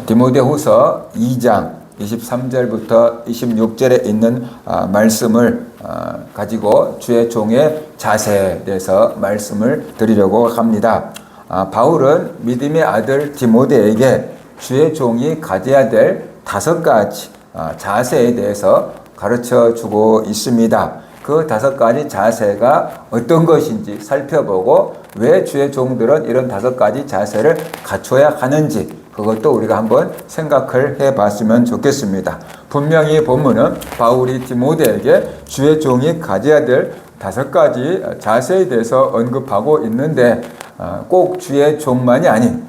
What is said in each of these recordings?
디모데후서 2장 23절부터 26절에 있는 말씀을 가지고 주의 종의 자세에 대해서 말씀을 드리려고 합니다. 바울은 믿음의 아들 디모데에게 주의 종이 가져야 될 5가지 자세에 대해서 가르쳐 주고 있습니다. 그 5가지 자세가 어떤 것인지 살펴보고 왜 주의 종들은 이런 5가지 자세를 갖춰야 하는지 그것도 우리가 한번 생각을 해봤으면 좋겠습니다. 분명히 본문은 바울이 디모데에게 주의 종이 가져야 될 5가지 자세에 대해서 언급하고 있는데 꼭 주의 종만이 아닌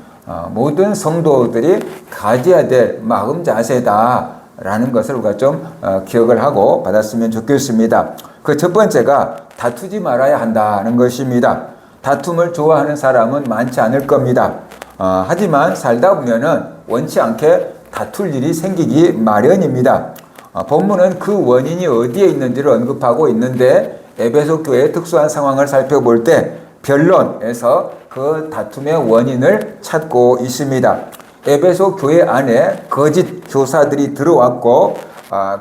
모든 성도들이 가져야 될 마음 자세다 라는 것을 우리가 좀 기억을 하고 받았으면 좋겠습니다. 그 첫 번째가 다투지 말아야 한다는 것입니다. 다툼을 좋아하는 사람은 많지 않을 겁니다. 하지만 살다 보면은 원치 않게 다툴 일이 생기기 마련입니다. 본문은 그 원인이 어디에 있는지를 언급하고 있는데 에베소 교회의 특수한 상황을 살펴볼 때 변론에서 그 다툼의 원인을 찾고 있습니다. 에베소 교회 안에 거짓 교사들이 들어왔고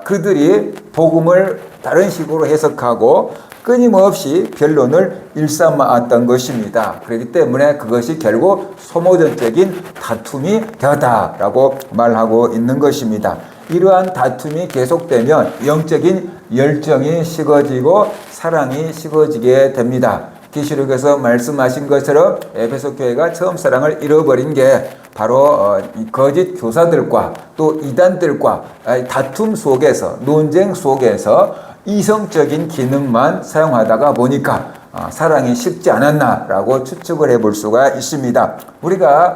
그들이 복음을 다른 식으로 해석하고 끊임없이 변론을 일삼았던 것입니다. 그렇기 때문에 그것이 결국 소모전적인 다툼이 되었다라고 말하고 있는 것입니다. 이러한 다툼이 계속되면 영적인 열정이 식어지고 사랑이 식어지게 됩니다. 계시록에서 말씀하신 것처럼 에베소 교회가 처음 사랑을 잃어버린 게 바로 거짓 교사들과 또 이단들과 다툼 속에서 논쟁 속에서 이성적인 기능만 사용하다가 보니까 사랑이 식지 않았나라고 추측을 해볼 수가 있습니다. 우리가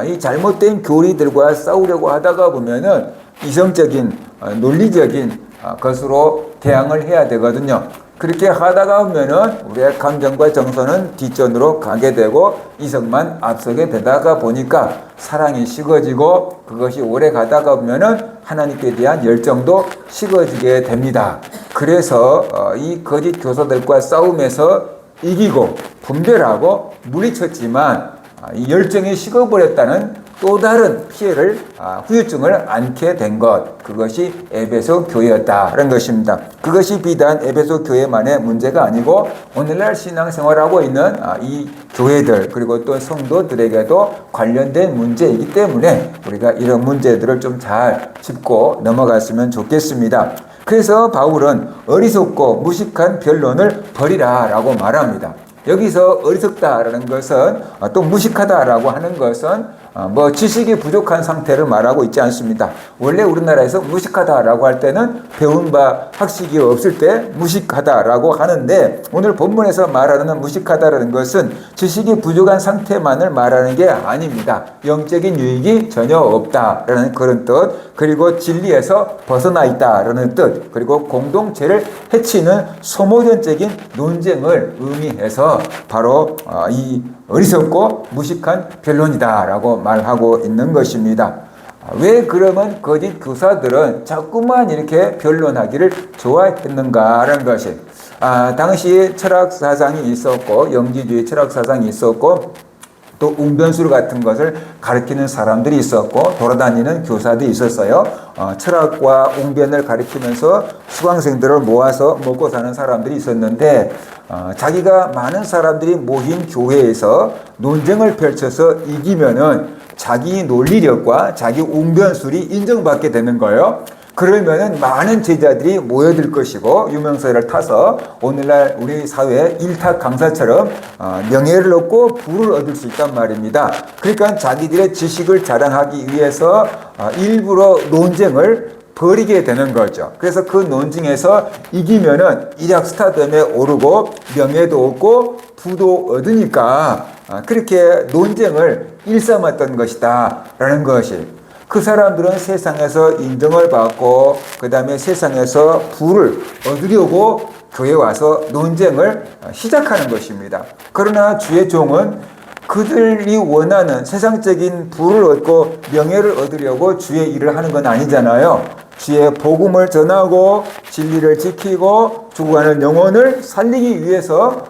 이 잘못된 교리들과 싸우려고 하다가 보면은 이성적인 논리적인 것으로 대항을 해야 되거든요. 그렇게 하다가 보면은 우리의 감정과 정서는 뒷전으로 가게 되고 이성만 앞서게 되다가 보니까 사랑이 식어지고 그것이 오래 가다가 보면은 하나님께 대한 열정도 식어지게 됩니다. 그래서 이 거짓 교사들과 싸움에서 이기고 분별하고 물리쳤지만 이 열정이 식어버렸다는 또 다른 피해를 후유증을 안게 된 것, 그것이 에베소 교회였다는 것입니다. 그것이 비단 에베소 교회만의 문제가 아니고 오늘날 신앙생활하고 있는 이 교회들 그리고 또 성도들에게도 관련된 문제이기 때문에 우리가 이런 문제들을 좀 잘 짚고 넘어갔으면 좋겠습니다. 그래서 바울은 어리석고 무식한 변론을 버리라 라고 말합니다. 여기서 어리석다라는 것은 또 무식하다라고 하는 것은 지식이 부족한 상태를 말하고 있지 않습니다. 원래 우리나라에서 무식하다라고 할 때는 배운 바 학식이 없을 때 무식하다라고 하는데 오늘 본문에서 말하는 무식하다라는 것은 지식이 부족한 상태만을 말하는 게 아닙니다. 영적인 유익이 전혀 없다라는 그런 뜻, 그리고 진리에서 벗어나 있다라는 뜻, 그리고 공동체를 해치는 소모전적인 논쟁을 의미해서 바로 이 어리석고 무식한 변론이다라고 말하고 있는 것입니다. 왜 그러면 거짓 교사들은 자꾸만 이렇게 변론하기를 좋아했는가라는 것이 당시 철학 사상이 있었고 영지주의 철학 사상이 있었고 또 웅변술 같은 것을 가르치는 사람들이 있었고 돌아다니는 교사들이 있었어요. 철학과 웅변을 가르치면서 수강생들을 모아서 먹고 사는 사람들이 있었는데 자기가 많은 사람들이 모인 교회에서 논쟁을 펼쳐서 이기면은 자기 논리력과 자기 웅변술이 인정받게 되는 거예요. 그러면은 많은 제자들이 모여들 것이고 유명세를 타서 오늘날 우리 사회의 일탁 강사처럼 명예를 얻고 부를 얻을 수 있단 말입니다. 그러니까 자기들의 지식을 자랑하기 위해서 일부러 논쟁을 벌이게 되는 거죠. 그래서 그 논쟁에서 이기면은 일약 스타덤에 오르고 명예도 얻고 부도 얻으니까 그렇게 논쟁을 일삼았던 것이다 라는 것이 그 사람들은 세상에서 인정을 받고 그 다음에 세상에서 부를 얻으려고 교회에 와서 논쟁을 시작하는 것입니다. 그러나 주의 종은 그들이 원하는 세상적인 부를 얻고 명예를 얻으려고 주의 일을 하는 건 아니잖아요. 주의 복음을 전하고 진리를 지키고 죽어가는 영혼을 살리기 위해서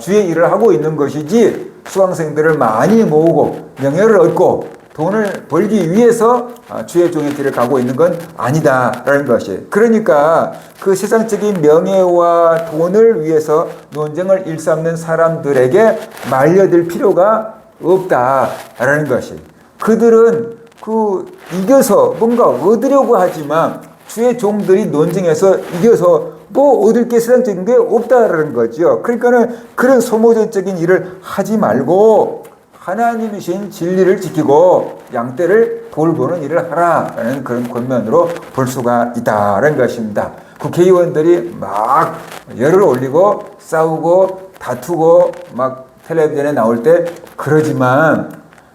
주의 일을 하고 있는 것이지 수강생들을 많이 모으고 명예를 얻고 돈을 벌기 위해서 주의 종의 길을 가고 있는 건 아니다라는 것이. 그러니까 그 세상적인 명예와 돈을 위해서 논쟁을 일삼는 사람들에게 말려들 필요가 없다라는 것이. 그들은 이겨서 뭔가 얻으려고 하지만 주의 종들이 논쟁에서 이겨서 뭐 얻을 게 세상적인 게 없다라는 거죠. 그러니까는 그런 소모전적인 일을 하지 말고 하나님이신 진리를 지키고 양떼를 돌보는 일을 하라라는 그런 권면으로 볼 수가 있다라는 것입니다. 국회의원들이 막 열을 올리고 싸우고 다투고 막 텔레비전에 나올 때 그러지만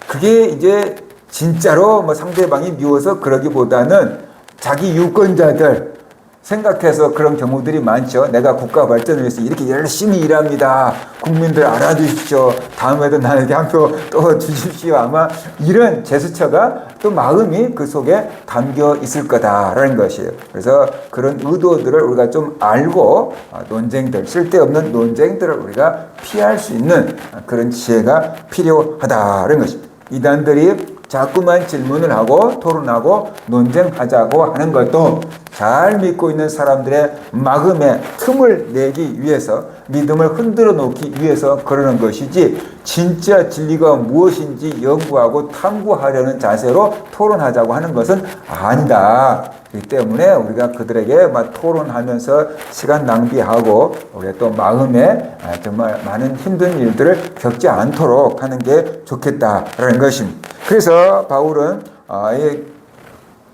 그게 이제 진짜로 뭐 상대방이 미워서 그러기보다는 자기 유권자들 생각해서 그런 경우들이 많죠. 내가 국가 발전을 위해서 이렇게 열심히 일합니다. 국민들 알아주십시오. 다음에도 나에게 한 표 또 주십시오. 아마 이런 제스처가 또 마음이 그 속에 담겨 있을 거다라는 것이에요. 그래서 그런 의도들을 우리가 좀 알고 논쟁들, 쓸데없는 논쟁들을 우리가 피할 수 있는 그런 지혜가 필요하다는 것입니다. 이단들이 자꾸만 질문을 하고 토론하고 논쟁하자고 하는 것도 잘 믿고 있는 사람들의 마음에 틈을 내기 위해서, 믿음을 흔들어 놓기 위해서 그러는 것이지, 진짜 진리가 무엇인지 연구하고 탐구하려는 자세로 토론하자고 하는 것은 아니다. 그렇기 때문에 우리가 그들에게 막 토론하면서 시간 낭비하고 우리가 또 마음에 정말 많은 힘든 일들을 겪지 않도록 하는 게 좋겠다라는 것입니다. 그래서 바울은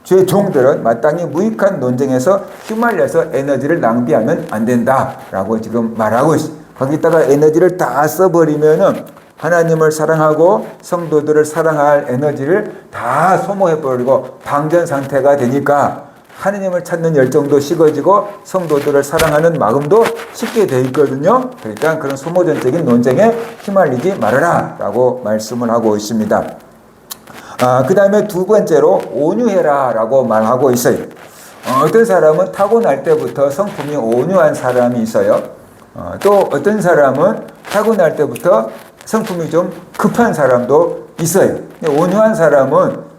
주의 종들은 마땅히 무익한 논쟁에서 휘말려서 에너지를 낭비하면 안 된다라고 지금 말하고 있습니다. 거기다가 에너지를 다 써버리면은 하나님을 사랑하고 성도들을 사랑할 에너지를 다 소모해버리고 방전 상태가 되니까 하나님을 찾는 열정도 식어지고 성도들을 사랑하는 마음도 식게 돼 있거든요. 그러니까 그런 소모전적인 논쟁에 휘말리지 말아라 라고 말씀을 하고 있습니다. 그 다음에 두 번째로 온유해라 라고 말하고 있어요. 어떤 사람은 타고날 때부터 성품이 온유한 사람이 있어요. 또 어떤 사람은 타고날 때부터 성품이 좀 급한 사람도 있어요. 온유한 사람은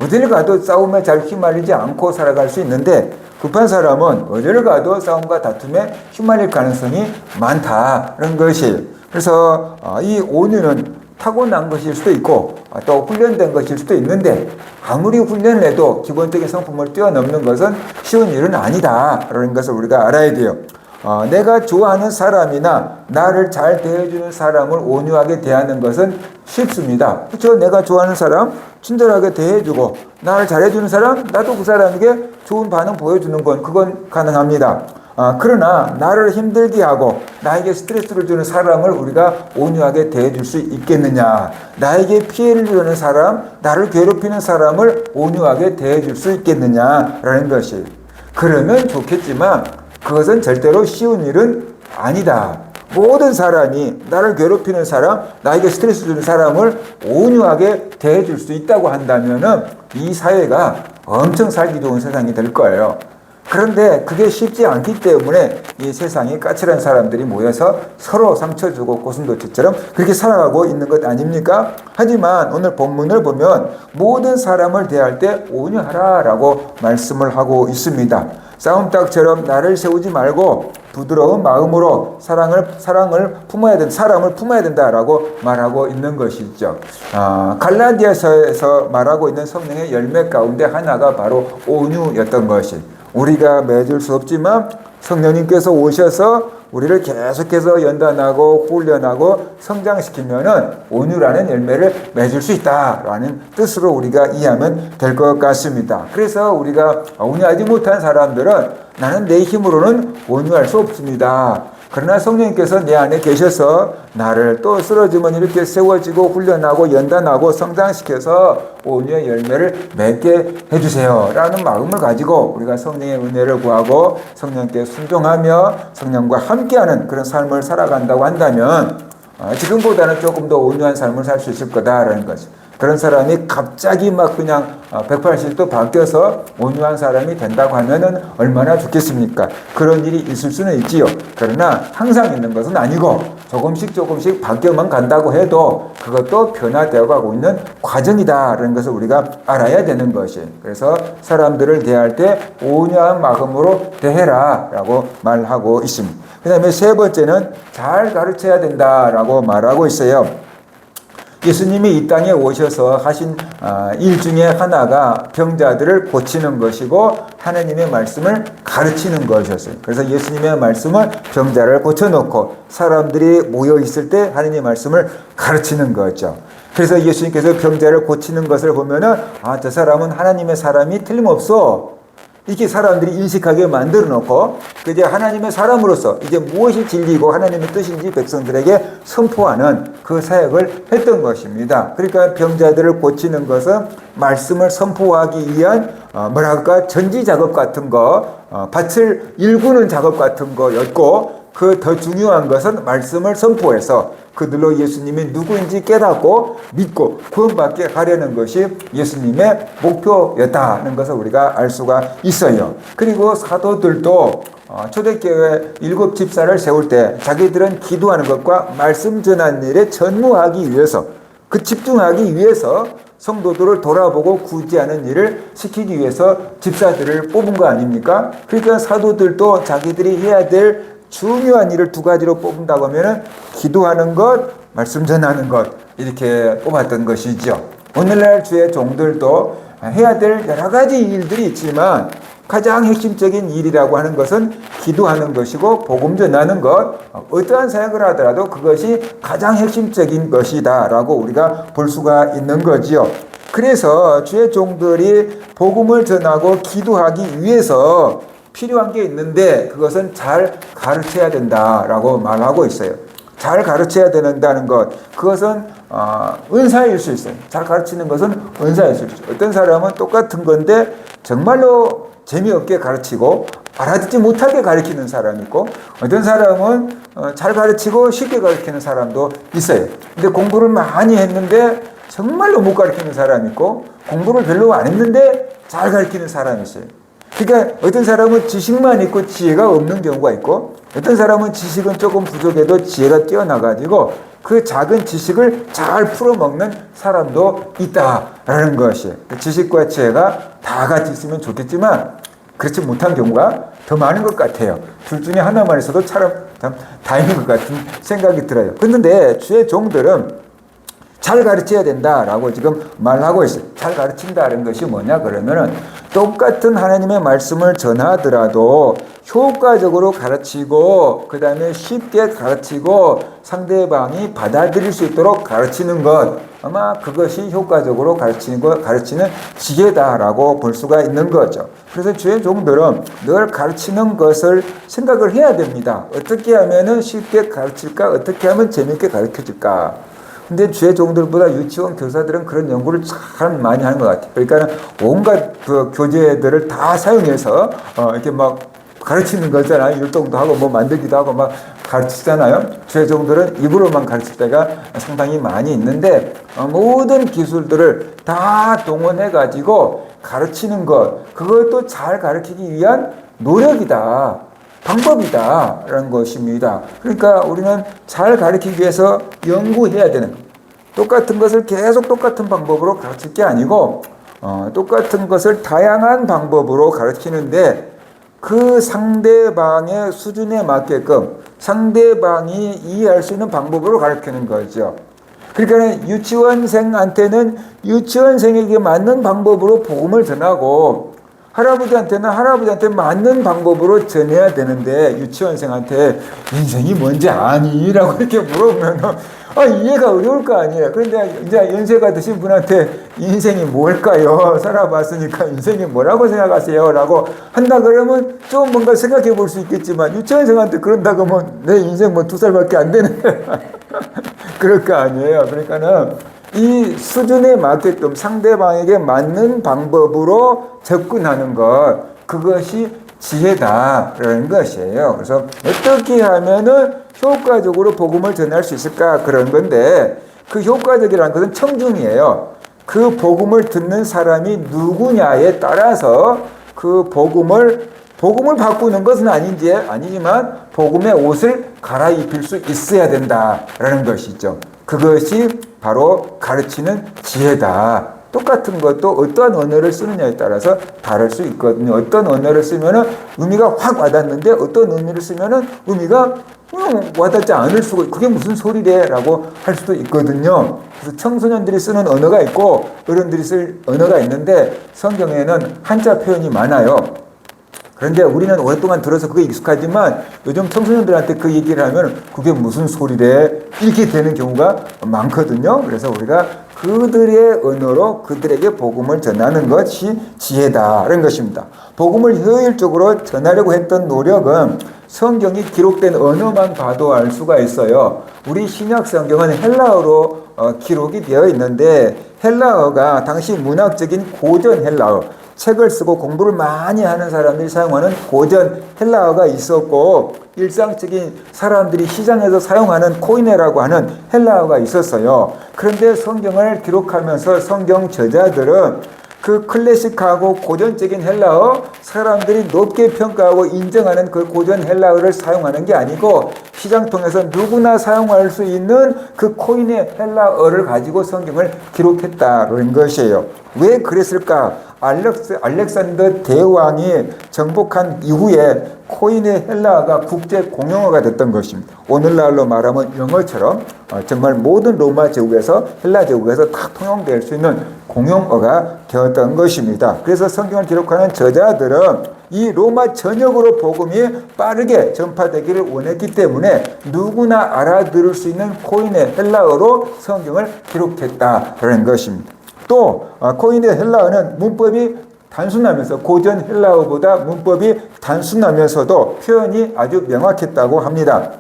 어딜 가도 싸움에 잘 휘말리지 않고 살아갈 수 있는데, 급한 사람은 어딜 가도 싸움과 다툼에 휘말릴 가능성이 많다는 것이에요. 그래서 이 온유는 타고난 것일 수도 있고 또 훈련된 것일 수도 있는데, 아무리 훈련을 해도 기본적인 성품을 뛰어넘는 것은 쉬운 일은 아니다라는 것을 우리가 알아야 돼요. 내가 좋아하는 사람이나 나를 잘 대해주는 사람을 온유하게 대하는 것은 쉽습니다. 그렇죠? 내가 좋아하는 사람 친절하게 대해주고 나를 잘해주는 사람, 나도 그 사람에게 좋은 반응 보여주는 건 그건 가능합니다. 그러나 나를 힘들게 하고 나에게 스트레스를 주는 사람을 우리가 온유하게 대해줄 수 있겠느냐, 나에게 피해를 주는 사람, 나를 괴롭히는 사람을 온유하게 대해줄 수 있겠느냐라는 것이, 그러면 좋겠지만 그것은 절대로 쉬운 일은 아니다. 모든 사람이 나를 괴롭히는 사람, 나에게 스트레스 주는 사람을 온유하게 대해줄 수 있다고 한다면은 이 사회가 엄청 살기 좋은 세상이 될 거예요. 그런데 그게 쉽지 않기 때문에 이 세상에 까칠한 사람들이 모여서 서로 상처 주고 고슴도치처럼 그렇게 살아가고 있는 것 아닙니까? 하지만 오늘 본문을 보면 모든 사람을 대할 때 온유하라라고 말씀을 하고 있습니다. 싸움닭처럼 나를 세우지 말고 부드러운 마음으로 사랑을 품어야 된다, 사람을 품어야 된다라고 말하고 있는 것이죠. 갈라디아서에서 말하고 있는 성령의 열매 가운데 하나가 바로 온유였던 것이, 우리가 맺을 수 없지만 성령님께서 오셔서 우리를 계속해서 연단하고 훈련하고 성장시키면은 온유라는 열매를 맺을 수 있다라는 뜻으로 우리가 이해하면 될 것 같습니다. 그래서 우리가 온유하지 못한 사람들은 나는 내 힘으로는 온유할 수 없습니다. 그러나 성령님께서 내 안에 계셔서 나를 또 쓰러지면 이렇게 세워지고 훈련하고 연단하고 성장시켜서 온유의 열매를 맺게 해주세요 라는 마음을 가지고 우리가 성령의 은혜를 구하고 성령께 순종하며 성령과 함께하는 그런 삶을 살아간다고 한다면 지금보다는 조금 더 온유한 삶을 살 수 있을 거다라는 거죠. 그런 사람이 갑자기 막 그냥 180도 바뀌어서 온유한 사람이 된다고 하면은 얼마나 좋겠습니까? 그런 일이 있을 수는 있지요. 그러나 항상 있는 것은 아니고 조금씩 바뀌어만 간다고 해도 그것도 변화되어 가고 있는 과정이다라는 것을 우리가 알아야 되는 것이. 그래서 사람들을 대할 때 온유한 마음으로 대해라 라고 말하고 있습니다. 그 다음에 세 번째는 잘 가르쳐야 된다라고 말하고 있어요. 예수님이 이 땅에 오셔서 하신 일 중에 하나가 병자들을 고치는 것이고 하나님의 말씀을 가르치는 것이었어요. 그래서 예수님의 말씀은 병자를 고쳐놓고 사람들이 모여 있을 때 하나님의 말씀을 가르치는 거죠. 그래서 예수님께서 병자를 고치는 것을 보면은 저 사람은 하나님의 사람이 틀림없어. 이렇게 사람들이 인식하게 만들어 놓고 이제 하나님의 사람으로서 이제 무엇이 진리고 하나님의 뜻인지 백성들에게 선포하는 그 사역을 했던 것입니다. 그러니까 병자들을 고치는 것은 말씀을 선포하기 위한 전지 작업 같은 거, 밭을 일구는 작업 같은 거였고 그 더 중요한 것은 말씀을 선포해서 그들로 예수님이 누구인지 깨닫고 믿고 구원받게 하려는 것이 예수님의 목표였다는 것을 우리가 알 수가 있어요. 그리고 사도들도 초대교회 7 집사를 세울 때 자기들은 기도하는 것과 말씀 전하는 일에 전무하기 위해서 집중하기 위해서 성도들을 돌아보고 구제하는 일을 시키기 위해서 집사들을 뽑은 거 아닙니까? 그러니까 사도들도 자기들이 해야 될 중요한 일을 2가지로 뽑는다고 하면 기도하는 것, 말씀 전하는 것 이렇게 뽑았던 것이죠. 오늘날 주의 종들도 해야 될 여러 가지 일들이 있지만 가장 핵심적인 일이라고 하는 것은 기도하는 것이고 복음 전하는 것, 어떠한 사역을 하더라도 그것이 가장 핵심적인 것이다 라고 우리가 볼 수가 있는 거지요. 그래서 주의 종들이 복음을 전하고 기도하기 위해서 필요한 게 있는데 그것은 잘 가르쳐야 된다라고 말하고 있어요. 잘 가르쳐야 된다는 것, 그것은 은사일 수 있어요. 잘 가르치는 것은 은사일 수 있어요. 어떤 사람은 똑같은 건데 정말로 재미없게 가르치고 알아듣지 못하게 가르치는 사람이 있고 어떤 사람은 잘 가르치고 쉽게 가르치는 사람도 있어요. 근데 공부를 많이 했는데 정말로 못 가르치는 사람이 있고 공부를 별로 안 했는데 잘 가르치는 사람이 있어요. 그러니까 어떤 사람은 지식만 있고 지혜가 없는 경우가 있고 어떤 사람은 지식은 조금 부족해도 지혜가 뛰어나가지고 그 작은 지식을 잘 풀어먹는 사람도 있다라는 것이에요. 지식과 지혜가 다 같이 있으면 좋겠지만 그렇지 못한 경우가 더 많은 것 같아요. 둘 중에 하나만 있어도 참 다행인 것 같은 생각이 들어요. 그런데 주의 종들은 잘 가르쳐야 된다라고 지금 말하고 있어요. 잘 가르친다는 것이 뭐냐 그러면은 똑같은 하나님의 말씀을 전하더라도 효과적으로 가르치고 그 다음에 쉽게 가르치고 상대방이 받아들일 수 있도록 가르치는 것, 아마 그것이 효과적으로 가르치는 지혜다라고 볼 수가 있는 거죠. 그래서 주의 종들은 늘 가르치는 것을 생각을 해야 됩니다. 어떻게 하면은 쉽게 가르칠까? 어떻게 하면 재밌게 가르쳐줄까? 근데 주의 종들보다 유치원 교사들은 그런 연구를 참 많이 하는 것 같아요. 그러니까 온갖 그 교재들을 다 사용해서 이렇게 막 가르치는 거잖아요. 율동도 하고 뭐 만들기도 하고 막 가르치잖아요. 주의 종들은 입으로만 가르칠 때가 상당히 많이 있는데 모든 기술들을 다 동원해 가지고 가르치는 것, 그것도 잘 가르치기 위한 노력이다. 방법이다라는 것입니다. 그러니까 우리는 잘 가르치기 위해서 연구해야 되는 것. 똑같은 것을 계속 똑같은 방법으로 가르칠 게 아니고 똑같은 것을 다양한 방법으로 가르치는데 그 상대방의 수준에 맞게끔 상대방이 이해할 수 있는 방법으로 가르치는 거죠. 그러니까 유치원생한테는 유치원생에게 맞는 방법으로 복음을 전하고 할아버지한테는 할아버지한테 맞는 방법으로 전해야 되는데 유치원생한테 인생이 뭔지 아니? 라고 이렇게 물어보면 이해가 어려울 거 아니에요. 그런데 이제 연세가 드신 분한테 인생이 뭘까요? 살아봤으니까 인생이 뭐라고 생각하세요? 라고 한다 그러면 좀 뭔가 생각해 볼 수 있겠지만 유치원생한테 그런다 그러면 내 인생 뭐 2살밖에 안 되는데 그럴 거 아니에요. 그러니까는 이 수준에 맞게끔 상대방에게 맞는 방법으로 접근하는 것, 그것이 지혜다라는 것이에요. 그래서 어떻게 하면은 효과적으로 복음을 전할 수 있을까 그런 건데 그 효과적이라는 것은 청중이에요. 그 복음을 듣는 사람이 누구냐에 따라서 그 복음을 바꾸는 것은 아니지만 복음의 옷을 갈아입힐 수 있어야 된다라는 것이죠. 그것이 바로 가르치는 지혜다. 똑같은 것도 어떠한 언어를 쓰느냐에 따라서 다를 수 있거든요. 어떤 언어를 쓰면은 의미가 확 와닿는데 어떤 의미를 쓰면은 의미가 와닿지 않을 수가 있고 그게 무슨 소리래 라고 할 수도 있거든요. 그래서 청소년들이 쓰는 언어가 있고 어른들이 쓸 언어가 있는데 성경에는 한자 표현이 많아요. 그런데 우리는 오랫동안 들어서 그게 익숙하지만 요즘 청소년들한테 그 얘기를 하면 그게 무슨 소리래 이렇게 되는 경우가 많거든요. 그래서 우리가 그들의 언어로 그들에게 복음을 전하는 것이 지혜다라는 것입니다. 복음을 효율적으로 전하려고 했던 노력은 성경이 기록된 언어만 봐도 알 수가 있어요. 우리 신약 성경은 헬라어로 기록이 되어 있는데 헬라어가 당시 문학적인 고전 헬라어, 책을 쓰고 공부를 많이 하는 사람들이 사용하는 고전 헬라어가 있었고 일상적인 사람들이 시장에서 사용하는 코이네라고 하는 헬라어가 있었어요. 그런데 성경을 기록하면서 성경 저자들은 그 클래식하고 고전적인 헬라어, 사람들이 높게 평가하고 인정하는 그 고전 헬라어를 사용하는 게 아니고 시장통에서 누구나 사용할 수 있는 그 코인의 헬라어를 가지고 성경을 기록했다는 것이에요. 왜 그랬을까? 알렉산더 대왕이 정복한 이후에 코인의 헬라어가 국제 공용어가 됐던 것입니다. 오늘날로 말하면 영어처럼 정말 모든 로마 제국에서 헬라 제국에서 다 통용될 수 있는 공용어가 되었던 것입니다. 그래서 성경을 기록하는 저자들은 이 로마 전역으로 복음이 빠르게 전파되기를 원했기 때문에 누구나 알아들을 수 있는 코인의 헬라어로 성경을 기록했다라는 것입니다. 또 코인의 헬라어는 문법이 단순하면서 고전 헬라어보다 문법이 단순하면서도 표현이 아주 명확했다고 합니다.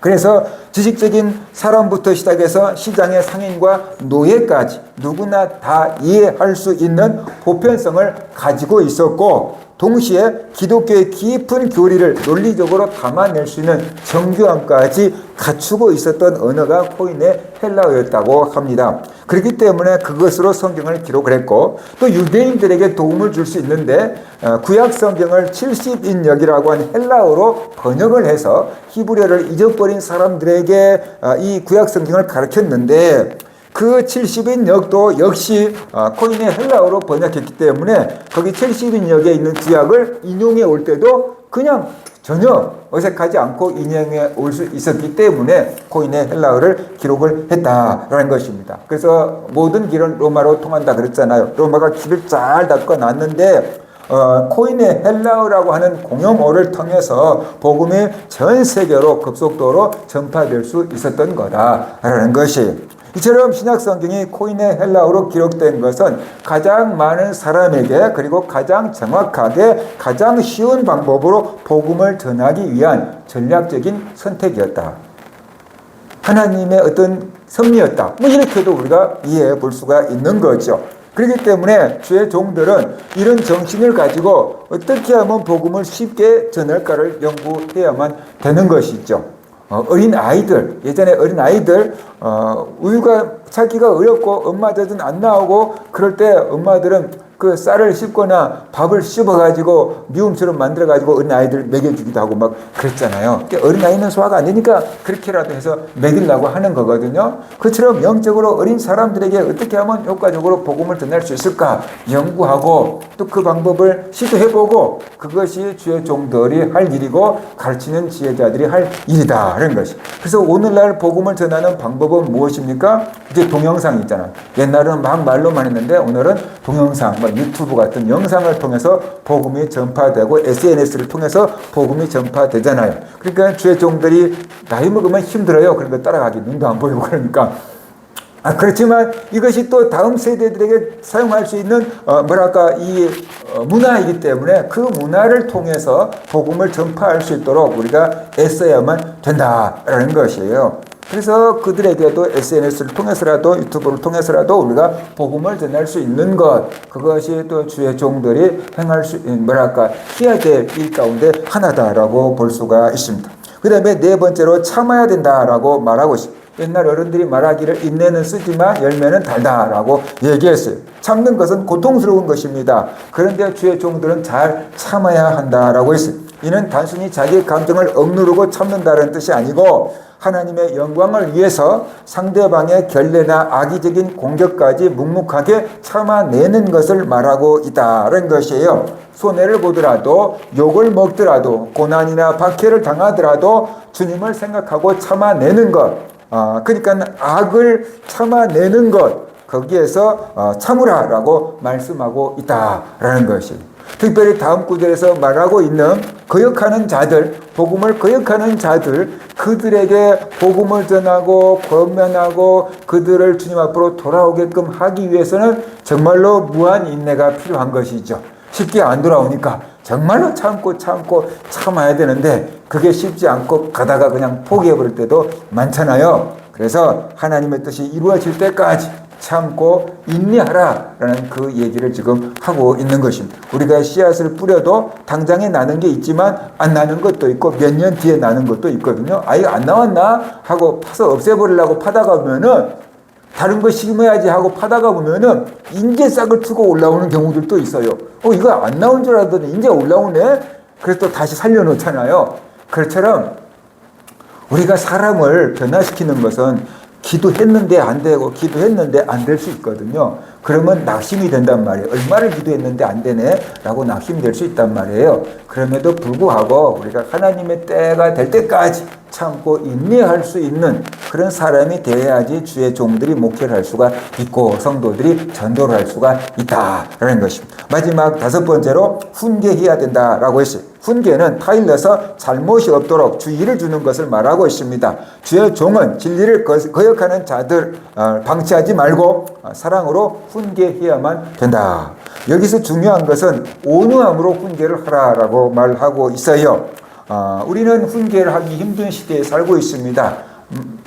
그래서 지식적인 사람부터 시작해서 시장의 상인과 노예까지 누구나 다 이해할 수 있는 보편성을 가지고 있었고 동시에 기독교의 깊은 교리를 논리적으로 담아낼 수 있는 정교함까지 갖추고 있었던 언어가 코인의 헬라어였다고 합니다. 그렇기 때문에 그것으로 성경을 기록을 했고 또 유대인들에게 도움을 줄 수 있는데 구약 성경을 70인역이라고 하는 헬라어로 번역을 해서 히브리어를 잊어버린 사람들에게 이 구약 성경을 가르쳤는데 그 70인역도 역시 코인의 헬라어로 번역했기 때문에 거기 70인역에 있는 구약을 인용해 올 때도 그냥 전혀 어색하지 않고 인용해 올 수 있었기 때문에 코인의 헬라어를 기록을 했다라는 것입니다. 그래서 모든 길은 로마로 통한다 그랬잖아요. 로마가 길을 잘 닦아 놨는데 코인의 헬라어라고 하는 공용어를 통해서 복음이 전 세계로 급속도로 전파될 수 있었던 거다라는 것이에요. 이처럼 신약 성경이 코인의 헬라어로 기록된 것은 가장 많은 사람에게 그리고 가장 정확하게 가장 쉬운 방법으로 복음을 전하기 위한 전략적인 선택이었다. 하나님의 어떤 섭리였다. 이렇게도 우리가 이해해 볼 수가 있는 거죠. 그렇기 때문에 주의 종들은 이런 정신을 가지고 어떻게 하면 복음을 쉽게 전할까를 연구해야만 되는 것이죠. 어린 아이들, 예전에 어린 아이들, 우유가 찾기가 어렵고 엄마 젖은 안 나오고 그럴 때 엄마들은 그 쌀을 씹거나 밥을 씹어가지고 미움처럼 만들어가지고 어린 아이들 먹여주기도 하고 막 그랬잖아요. 어린 아이는 소화가 안 되니까 그렇게라도 해서 먹이려고 하는 거거든요. 그처럼 영적으로 어린 사람들에게 어떻게 하면 효과적으로 복음을 전할 수 있을까 연구하고 또 그 방법을 시도해보고 그것이 주의 종들이 할 일이고 가르치는 지혜자들이 할 일이다 하는 것이. 그래서 오늘날 복음을 전하는 방법은 무엇입니까? 이제 동영상 있잖아요. 옛날에는 막 말로만 했는데 오늘은 동영상, 유튜브 같은 영상을 통해서 복음이 전파되고 SNS를 통해서 복음이 전파되잖아요. 그러니까 주의 종들이 나이 먹으면 힘들어요. 그러니까 따라가기 눈도 안 보이고 그러니까. 그렇지만 이것이 또 다음 세대들에게 사용할 수 있는 이 문화이기 때문에 그 문화를 통해서 복음을 전파할 수 있도록 우리가 애써야만 된다라는 것이에요. 그래서 그들에게도 SNS를 통해서라도 유튜브를 통해서라도 우리가 복음을 전할 수 있는 것, 그것이 또 주의 종들이 행할 수 해야 될 일 가운데 하나다라고 볼 수가 있습니다. 그 다음에 네 번째로 참아야 된다라고 말하고 있습니다. 옛날 어른들이 말하기를 인내는 쓰지만 열매는 달다라고 얘기했어요. 참는 것은 고통스러운 것입니다. 그런데 주의 종들은 잘 참아야 한다라고 했어요. 이는 단순히 자기 감정을 억누르고 참는다는 뜻이 아니고 하나님의 영광을 위해서 상대방의 결례나 악의적인 공격까지 묵묵하게 참아내는 것을 말하고 있다는 것이에요. 손해를 보더라도 욕을 먹더라도 고난이나 박해를 당하더라도 주님을 생각하고 참아내는 것, 그러니까 악을 참아내는 것, 거기에서 참으라라고 말씀하고 있다라는 것이에요. 특별히 다음 구절에서 말하고 있는 거역하는 자들, 복음을 거역하는 자들, 그들에게 복음을 전하고 권면하고 그들을 주님 앞으로 돌아오게끔 하기 위해서는 정말로 무한 인내가 필요한 것이죠. 쉽게 안 돌아오니까 정말로 참고 참아야 되는데 그게 쉽지 않고 가다가 그냥 포기해버릴 때도 많잖아요. 그래서 하나님의 뜻이 이루어질 때까지 참고 인내하라라는 그 얘기를 지금 하고 있는 것입니다. 우리가 씨앗을 뿌려도 당장에 나는 게 있지만 안 나는 것도 있고 몇 년 뒤에 나는 것도 있거든요. 아예 안 나왔나 하고 파서 없애버리려고 파다가 보면은 다른 거 심어야지 하고 파다가 보면은 인제 싹을 트고 올라오는 경우들도 있어요. 이거 안 나온 줄 알았더니 인제 올라오네? 그래서 또 다시 살려놓잖아요. 그것처럼 우리가 사람을 변화시키는 것은 기도했는데 안 되고 기도했는데 안 될 수 있거든요. 그러면 낙심이 된단 말이에요. 얼마를 기도했는데 안 되네 라고 낙심이 될 수 있단 말이에요. 그럼에도 불구하고 우리가 하나님의 때가 될 때까지 참고 인내할 수 있는 그런 사람이 되어야지 주의 종들이 목회를 할 수가 있고 성도들이 전도를 할 수가 있다라는 것입니다. 마지막 다섯 번째로 훈계해야 된다라고 했어요. 훈계는 타일러서 잘못이 없도록 주의를 주는 것을 말하고 있습니다. 주의 종은 진리를 거역하는 자들 방치하지 말고 사랑으로 훈계해야만 된다. 여기서 중요한 것은 온유함으로 훈계를 하라라고 말하고 있어요. 우리는 훈계를 하기 힘든 시대에 살고 있습니다.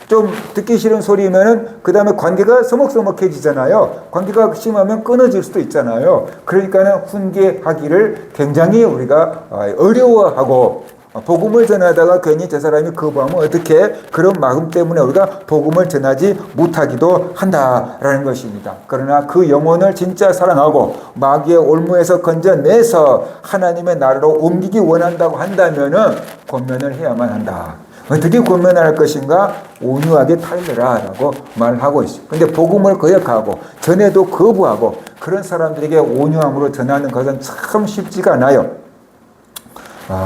좀 듣기 싫은 소리면은 그 다음에 관계가 서먹서먹해지잖아요. 관계가 심하면 끊어질 수도 있잖아요. 그러니까는 훈계하기를 굉장히 우리가 어려워하고 복음을 전하다가 괜히 저 사람이 거부하면 어떻게 그런 마음 때문에 우리가 복음을 전하지 못하기도 한다라는 것입니다. 그러나 그 영혼을 진짜 사랑하고 마귀의 올무에서 건져내서 하나님의 나라로 옮기기 원한다고 한다면은 권면을 해야만 한다. 어떻게 권면할 것인가? 온유하게 타일러라라고 말하고 있어요. 근데 복음을 거역하고 전에도 거부하고 그런 사람들에게 온유함으로 전하는 것은 참 쉽지가 않아요.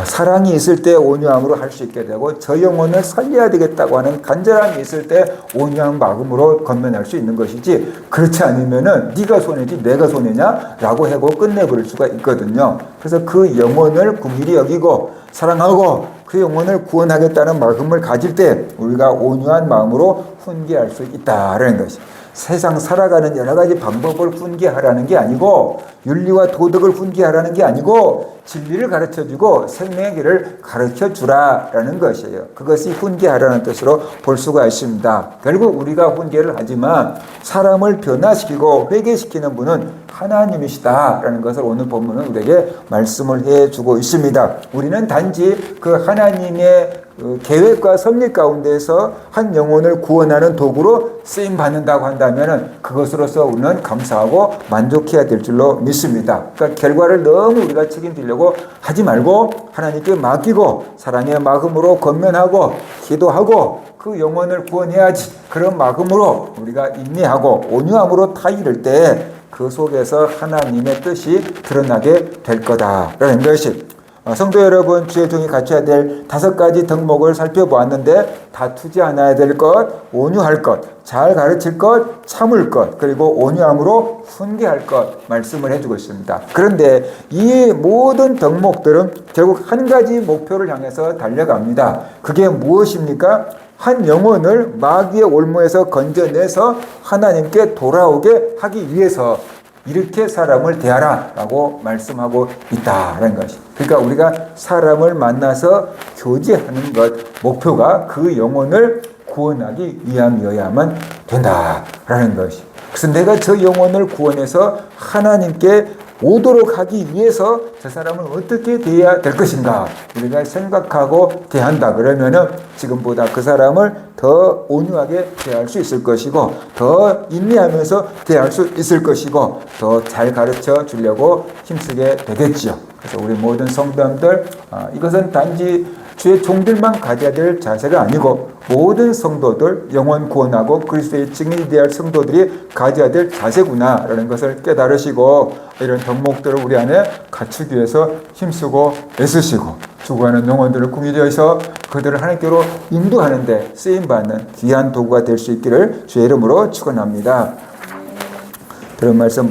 사랑이 있을 때 온유함으로 할 수 있게 되고 저 영혼을 살려야 되겠다고 하는 간절함이 있을 때 온유한 마음으로 건면할 수 있는 것이지 그렇지 않으면은 네가 손해지 내가 손해냐라고 하고 끝내버릴 수가 있거든요. 그래서 그 영혼을 긍휼히 여기고 사랑하고 그 영혼을 구원하겠다는 마음을 가질 때 우리가 온유한 마음으로 훈계할 수 있다라는 것입니다. 세상 살아가는 여러 가지 방법을 훈계하라는 게 아니고 윤리와 도덕을 훈계하라는 게 아니고 진리를 가르쳐주고 생명의 길을 가르쳐주라라는 것이에요. 그것이 훈계하라는 뜻으로 볼 수가 있습니다. 결국 우리가 훈계를 하지만 사람을 변화시키고 회개시키는 분은 하나님이시다라는 것을 오늘 본문은 우리에게 말씀을 해주고 있습니다. 우리는 단지 그 하나님의 계획과 섭리 가운데서 한 영혼을 구원하는 도구로 쓰임받는다고 한다면 그것으로서 우리는 감사하고 만족해야 될 줄로 믿습니다. 그러니까 결과를 너무 우리가 책임지려고 하지 말고 하나님께 맡기고 사랑의 마음으로 권면하고 기도하고 그 영혼을 구원해야지 그런 마음으로 우리가 인내하고 온유함으로 타이를 때 그 속에서 하나님의 뜻이 드러나게 될 거다라는 것이 성도 여러분, 주의 종이 갖춰야 될 5가지 덕목을 살펴보았는데 다투지 않아야 될 것, 온유할 것, 잘 가르칠 것, 참을 것, 그리고 온유함으로 훈계할 것 말씀을 해주고 있습니다. 그런데 이 모든 덕목들은 결국 한 가지 목표를 향해서 달려갑니다. 그게 무엇입니까? 한 영혼을 마귀의 올무에서 건져내서 하나님께 돌아오게 하기 위해서 이렇게 사람을 대하라 라고 말씀하고 있다는 것이. 그러니까 우리가 사람을 만나서 교제하는 것 목표가 그 영혼을 구원하기 위함이어야만 된다라는 것이. 그래서 내가 저 영혼을 구원해서 하나님께 오도록 하기 위해서 저 사람은 어떻게 대해야 될 것인가 우리가 생각하고 대한다 그러면은 지금보다 그 사람을 더 온유하게 대할 수 있을 것이고 더 인내하면서 대할 수 있을 것이고 더 잘 가르쳐 주려고 힘쓰게 되겠지요. 그래서 우리 모든 성도님들 이것은 단지 주의 종들만 가져야 될 자세가 아니고 모든 성도들 영혼 구원하고 그리스도의 증인이 되어야 할 성도들이 가져야 될 자세구나라는 것을 깨달으시고 이런 덕목들을 우리 안에 갖추기 위해서 힘쓰고 애쓰시고 죽어가는 영혼들을 궁리되어서 그들을 하나님께로 인도하는 데 쓰임받는 귀한 도구가 될 수 있기를 주의 이름으로 축원합니다. 들은 말씀